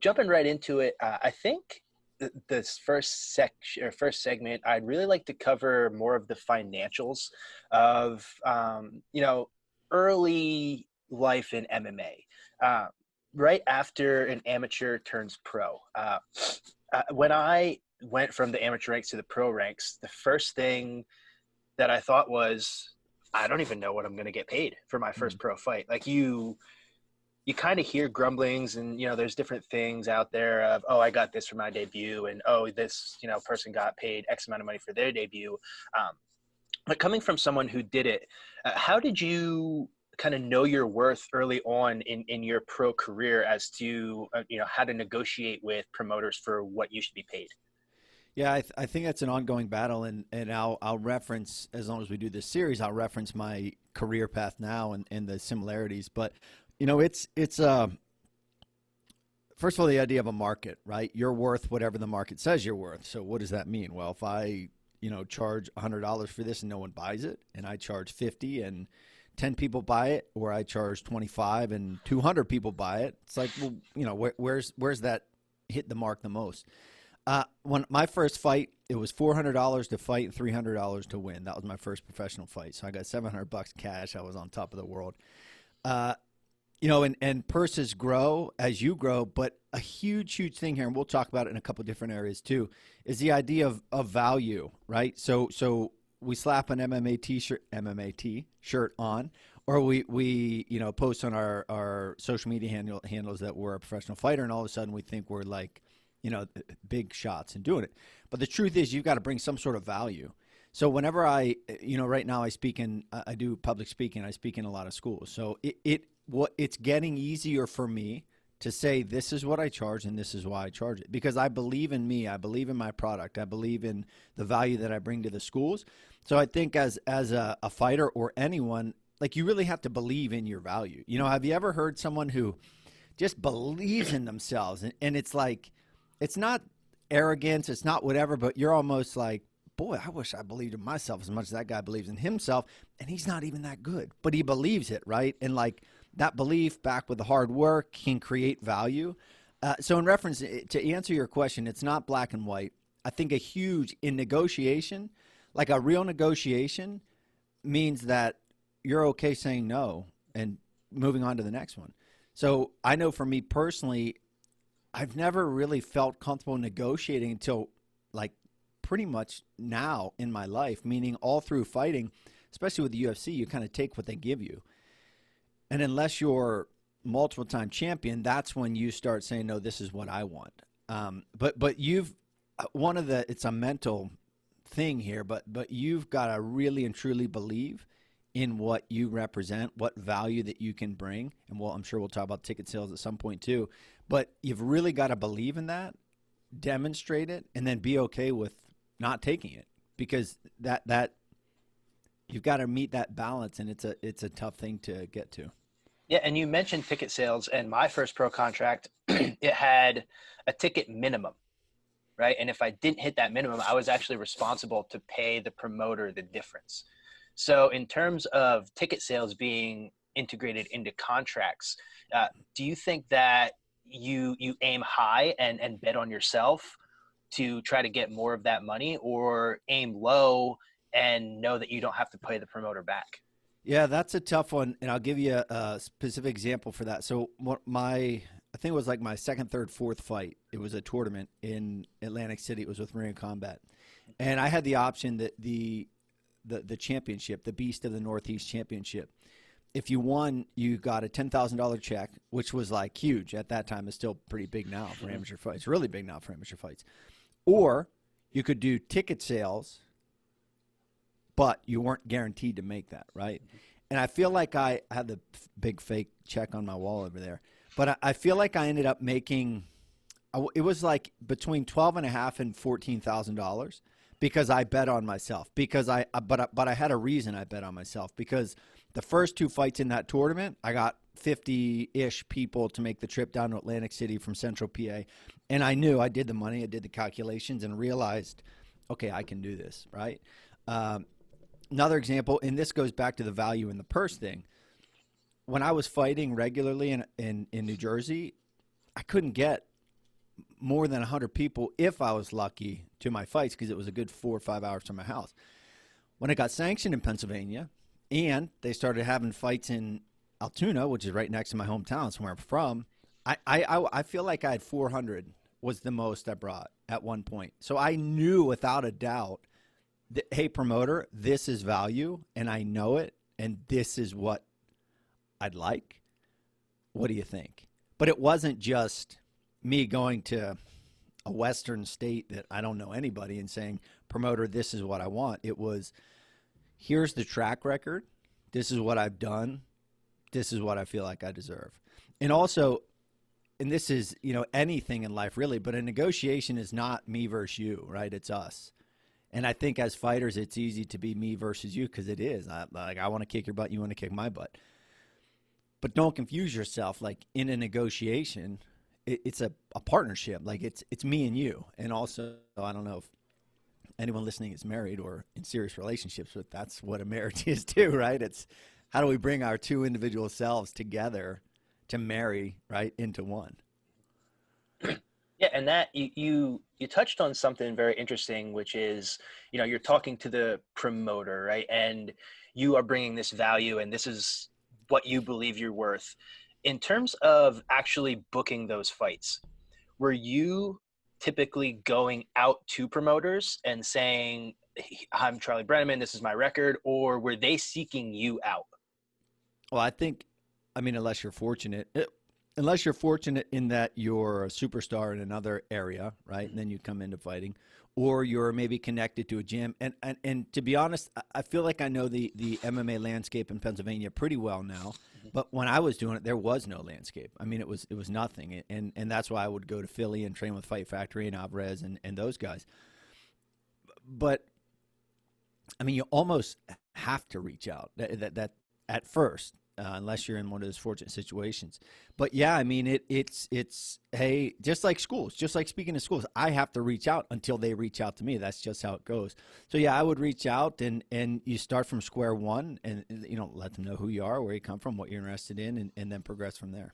jumping right into it, I think this first section or first segment, I'd really like to cover more of the financials of early life in MMA. Right after an amateur turns pro, when I went from the amateur ranks to the pro ranks, the first thing that I thought was, I don't even know what I'm going to get paid for my first Mm. pro fight. Like you kind of hear grumblings and there's different things out there of, oh, I got this for my debut, and oh, this person got paid X amount of money for their debut. um, but coming from someone who did it, how did you kind of know your worth early on in your pro career as to how to negotiate with promoters for what you should be paid? Yeah, I think that's an ongoing battle, and I'll reference, as long as we do this series, I'll reference my career path now and the similarities. But it's first of all, the idea of a market, right? You're worth whatever the market says you're worth. So what does that mean? Well, if I charge $100 for this and no one buys it, and I charge 50 and 10 people buy it, or I charge 25 and 200 people buy it, it's like, well, where's that hit the mark the most? When my first fight, it was $400 to fight and $300 to win. That was my first professional fight. So I got $700 cash. I was on top of the world. Uh, and purses grow as you grow, but a huge thing here, and we'll talk about it in a couple different areas too, is the idea of value, right? So we slap an MMA t-shirt on, or we post on our social media handles that we're a professional fighter, and all of a sudden we think we're like, big shots and doing it. But the truth is, you've got to bring some sort of value. So whenever right now I do public speaking. I speak in a lot of schools. So it's getting easier for me to say, this is what I charge and this is why I charge it, because I believe in me. I believe in my product. I believe in the value that I bring to the schools. So I think as a fighter or anyone, like, you really have to believe in your value. Have you ever heard someone who just believes in themselves, and it's like, it's not arrogance, it's not whatever, but you're almost like, boy, I wish I believed in myself as much as that guy believes in himself, and he's not even that good, but he believes it, right? And like, that belief back with the hard work can create value. So in reference to answer your question, it's not black and white. I think in negotiation, like a real negotiation, means that you're okay saying no and moving on to the next one. So I know for me personally, I've never really felt comfortable negotiating until, like, pretty much now in my life, meaning all through fighting, especially with the UFC, you kind of take what they give you. And unless you're multiple time champion, that's when you start saying, no, this is what I want. But it's a mental thing here, but you've got to really and truly believe in what you represent, what value that you can bring. And I'm sure we'll talk about ticket sales at some point too. But you've really got to believe in that, demonstrate it, and then be okay with not taking it, because that you've got to meet that balance, and it's a tough thing to get to. Yeah, and you mentioned ticket sales, and my first pro contract, it had a ticket minimum, right? And if I didn't hit that minimum, I was actually responsible to pay the promoter the difference. So in terms of ticket sales being integrated into contracts, do you think that you aim high and bet on yourself to try to get more of that money, or aim low and know that you don't have to pay the promoter back? Yeah, that's a tough one, and I'll give you a specific example for that. So I think it was like my second, third, fourth fight. It was a tournament in Atlantic City. It was with Ring of Combat, and I had the option that the championship, the Beast of the Northeast Championship. If you won, you got a $10,000 check, which was like huge at that time. It's still pretty big now for amateur fights. Really big now for amateur fights. Or you could do ticket sales, but you weren't guaranteed to make that, right? And I feel like I had the big fake check on my wall over there, but I feel like I ended up making, it was like between $12,500 and $14,000, because I bet on myself. But I had a reason I bet on myself, because the first two fights in that tournament, I got 50-ish people to make the trip down to Atlantic City from Central PA, and I knew, I did the money, I did the calculations, and realized, okay, I can do this, right? Another example, and this goes back to the value in the purse thing. When I was fighting regularly in New Jersey, I couldn't get more than 100 people, if I was lucky, to my fights because it was a good 4 or 5 hours from my house. When it got sanctioned in Pennsylvania and they started having fights in Altoona, which is right next to my hometown, it's where I'm from, I feel like I had 400 was the most I brought at one point. So I knew without a doubt that, hey, promoter, this is value, and I know it, and this is what I'd like. What do you think? But it wasn't just me going to a Western state that I don't know anybody and saying, promoter, this is what I want. It was, here's the track record. This is what I've done. This is what I feel like I deserve. And also, and this is, anything in life really, but a negotiation is not me versus you, right? It's us. And I think as fighters, it's easy to be me versus you because it is. I want to kick your butt. You want to kick my butt. But don't confuse yourself. Like in a negotiation, it's a partnership. Like it's me and you. And also, I don't know if anyone listening is married or in serious relationships, but that's what a marriage is too, right? It's how do we bring our two individual selves together to marry, right, into one? Yeah, and that you touched on something very interesting, which is, you're talking to the promoter, right? And you are bringing this value, and this is what you believe you're worth. In terms of actually booking those fights, were you typically going out to promoters and saying, I'm Charlie Brenneman, this is my record, or were they seeking you out? Well, unless you're fortunate, in that you're a superstar in another area, right? And then you come into fighting, or you're maybe connected to a gym. And to be honest, I feel like I know the MMA landscape in Pennsylvania pretty well now. But when I was doing it, there was no landscape. I mean, it was nothing. And that's why I would go to Philly and train with Fight Factory and Alvarez and those guys. But you almost have to reach out that at first. Unless you're in one of those fortunate situations. But yeah, it's hey, just like schools, just like speaking to schools, I have to reach out until they reach out to me. That's just how it goes. So yeah, I would reach out and you start from square one and let them know who you are, where you come from, what you're interested in, and then progress from there.